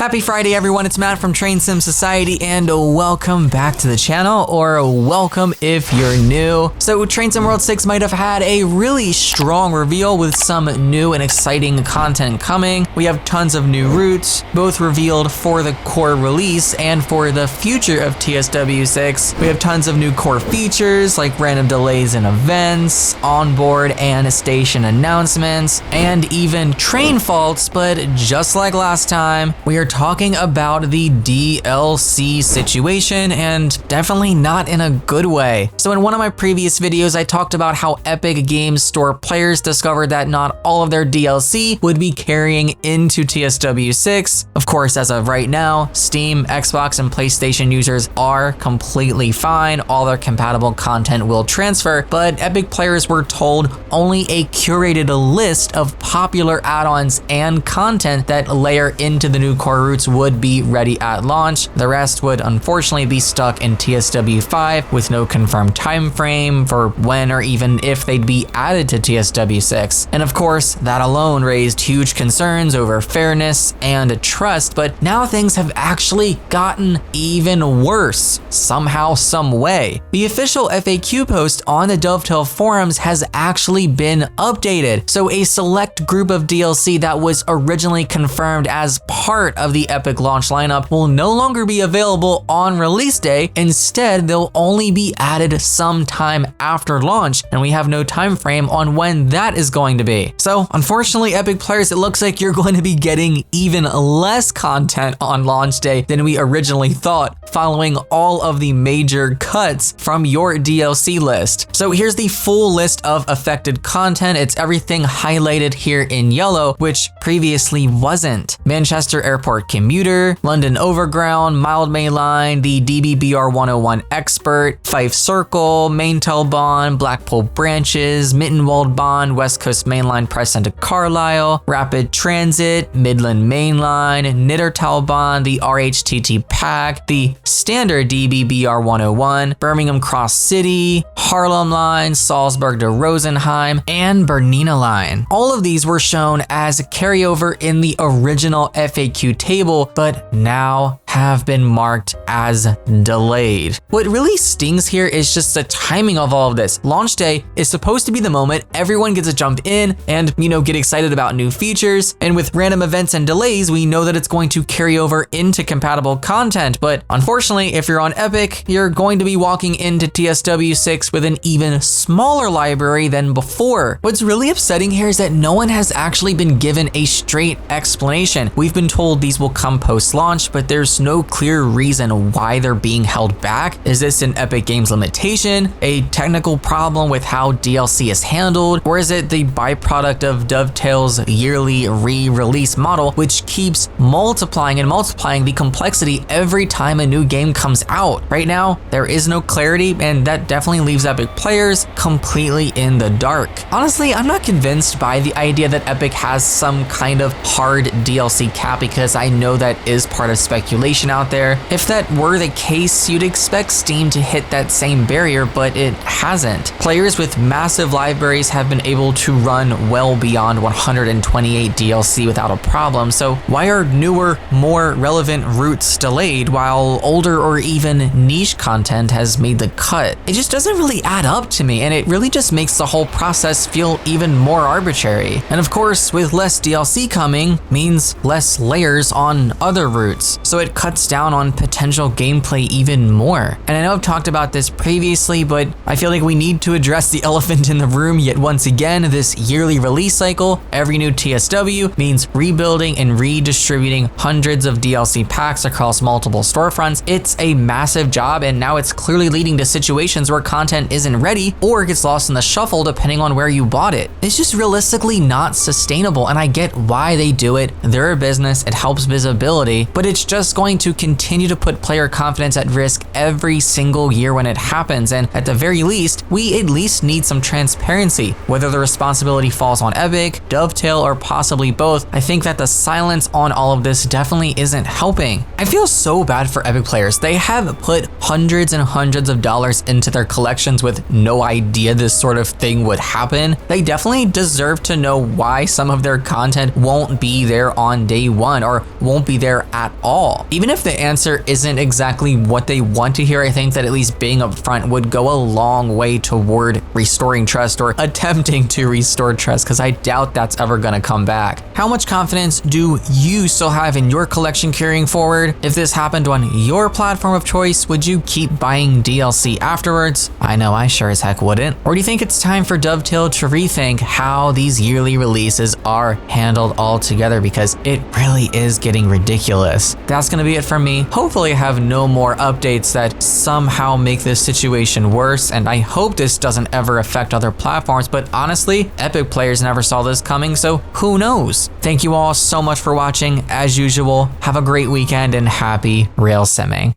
Happy Friday, everyone. It's Matt from Train Sim Society, and welcome back to the channel, or welcome if you're new. So Train Sim World 6 might have had a really strong reveal with some new and exciting content coming. We have tons of new routes, both revealed for the core release and for the future of TSW6. We have tons of new core features like random delays in events, onboard and station announcements, and even train faults. But just like last time, we are talking about the DLC situation, and definitely not in a good way. So in one of my previous videos, I talked about how Epic Games Store players discovered that not all of their DLC would be carrying into TSW6. Of course, as of right now, Steam, Xbox, and PlayStation users are completely fine. All their compatible content will transfer, but Epic players were told only a curated list of popular add-ons and content that layer into the new core routes would be ready at launch. The rest would unfortunately be stuck in TSW5 with no confirmed time frame for when or even if they'd be added to TSW6. And of course, that alone raised huge concerns over fairness and trust, but now things have actually gotten even worse, somehow, some way. The official FAQ post on the Dovetail forums has actually been updated, so a select group of DLC that was originally confirmed as part of the Epic launch lineup will no longer be available on release day. Instead, they'll only be added sometime after launch, and we have no time frame on when that is going to be. So unfortunately, Epic players, it looks like you're going to be getting even less content on launch day than we originally thought, following all of the major cuts from your DLC list. So here's the full list of affected content. It's everything highlighted here in yellow, which previously wasn't. Manchester Airport Commuter, London Overground, Mild Mainline, the DBBR101 Expert, Fife Circle, Maintel Bond, Blackpool Branches, Mittenwald Bond, West Coast Mainline Press into Carlisle, Rapid Transit, Midland Mainline, Nittertal Bond, the RHTT Pack, the standard DBBR101, Birmingham Cross City, Harlem Line, Salzburg to Rosenheim, and Bernina Line. All of these were shown as a carryover in the original FAQ table, but now have been marked as delayed. What really stings here is just the timing of all of this. Launch day is supposed to be the moment everyone gets to jump in and, get excited about new features. And with random events and delays, we know that it's going to carry over into compatible content. But unfortunately, if you're on Epic, you're going to be walking into TSW6 with an even smaller library than before. What's really upsetting here is that no one has actually been given a straight explanation. We've been told these will come post-launch, but there's no clear reason why they're being held back. Is this an Epic Games limitation, a technical problem with how DLC is handled, or is it the byproduct of Dovetail's yearly re-release model, which keeps multiplying and multiplying the complexity every time a new game comes out? Right now, there is no clarity, and that definitely leaves Epic players completely in the dark. Honestly, I'm not convinced by the idea that Epic has some kind of hard DLC cap, because I know that is part of speculation out there. If that were the case, you'd expect Steam to hit that same barrier, but it hasn't. Players with massive libraries have been able to run well beyond 128 DLC without a problem, so why are newer, more relevant routes delayed while older or even niche content has made the cut? It just doesn't really add up to me, and it really just makes the whole process feel even more arbitrary. And of course, with less DLC coming means less layers on other routes, so it cuts down on potential gameplay even more. And I know I've talked about this previously, but I feel like we need to address the elephant in the room yet once again. This yearly release cycle, every new TSW means rebuilding and redistributing hundreds of DLC packs across multiple storefronts. It's a massive job, and now it's clearly leading to situations where content isn't ready or gets lost in the shuffle depending on where you bought it. It's just realistically not sustainable, and I get why they do it. They're a business, it helps visibility, but it's just going going to continue to put player confidence at risk every single year when it happens, and at the very least, we at least need some transparency. Whether the responsibility falls on Epic, Dovetail, or possibly both, I think that the silence on all of this definitely isn't helping. I feel so bad for Epic players. They have put hundreds and hundreds of dollars into their collections with no idea this sort of thing would happen. They definitely deserve to know why some of their content won't be there on day one or won't be there at all. Even if the answer isn't exactly what they want to hear, I think that at least being upfront would go a long way toward restoring trust or attempting to restore trust, because I doubt that's ever going to come back. How much confidence do you still have in your collection carrying forward? If this happened on your platform of choice, would you keep buying DLC afterwards? I know I sure as heck wouldn't. Or do you think it's time for Dovetail to rethink how these yearly releases are handled altogether, because it really is getting ridiculous? That's going to be it from me. Hopefully I have no more updates that somehow make this situation worse, and I hope this doesn't ever affect other platforms, but honestly, Epic players never saw this coming, so who knows? Thank you all so much for watching. As usual, have a great weekend and happy rail simming.